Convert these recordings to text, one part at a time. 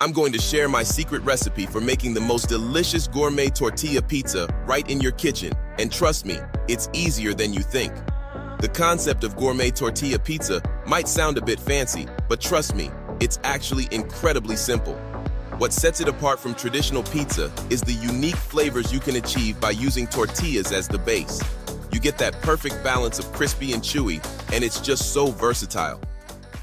I'm going to share my secret recipe for making the most delicious gourmet tortilla pizza right in your kitchen, and trust me, it's easier than you think. The concept of gourmet tortilla pizza might sound a bit fancy, but trust me, it's actually incredibly simple. What sets it apart from traditional pizza is the unique flavors you can achieve by using tortillas as the base. You get that perfect balance of crispy and chewy, and it's just so versatile.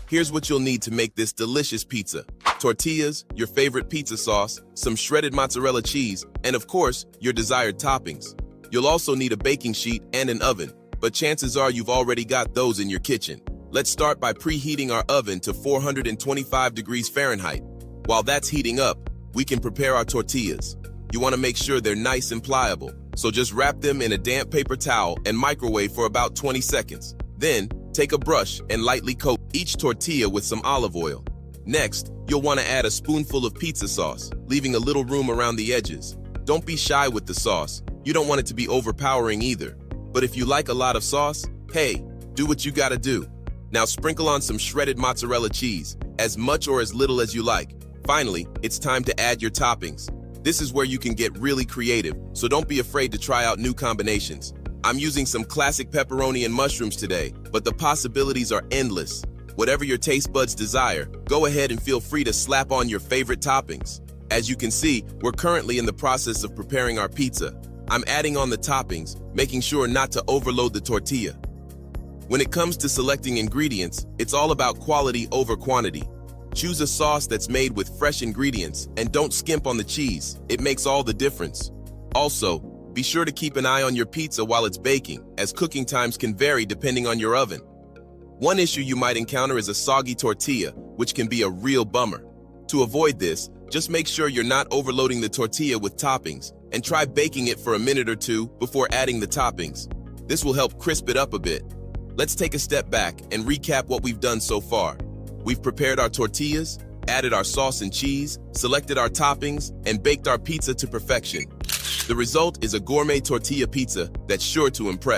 Here's what you'll need to make this delicious pizza: tortillas, your favorite pizza sauce, some shredded mozzarella cheese, and of course, your desired toppings. You'll also need a baking sheet and an oven, but chances are you've already got those in your kitchen. Let's start by preheating our oven to 425 degrees Fahrenheit. While that's heating up, we can prepare our tortillas. You want to make sure they're nice and pliable, so just wrap them in a damp paper towel and microwave for about 20 seconds. Then, take a brush and lightly coat each tortilla with some olive oil. Next, you'll want to add a spoonful of pizza sauce, leaving a little room around the edges. Don't be shy with the sauce. You don't want it to be overpowering either. But if you like a lot of sauce, hey, do what you gotta do. Now sprinkle on some shredded mozzarella cheese, as much or as little as you like. Finally, it's time to add your toppings. This is where you can get really creative, so don't be afraid to try out new combinations. I'm using some classic pepperoni and mushrooms today, but the possibilities are endless. Whatever your taste buds desire, go ahead and feel free to slap on your favorite toppings. As you can see, we're currently in the process of preparing our pizza. I'm adding on the toppings, making sure not to overload the tortilla. When it comes to selecting ingredients, it's all about quality over quantity. Choose a sauce that's made with fresh ingredients and don't skimp on the cheese. It makes all the difference. Also, be sure to keep an eye on your pizza while it's baking, as cooking times can vary depending on your oven. One issue you might encounter is a soggy tortilla, which can be a real bummer. To avoid this, just make sure you're not overloading the tortilla with toppings and try baking it for a minute or two before adding the toppings. This will help crisp it up a bit. Let's take a step back and recap what we've done so far. We've prepared our tortillas, added our sauce and cheese, selected our toppings, and baked our pizza to perfection. The result is a gourmet tortilla pizza that's sure to impress.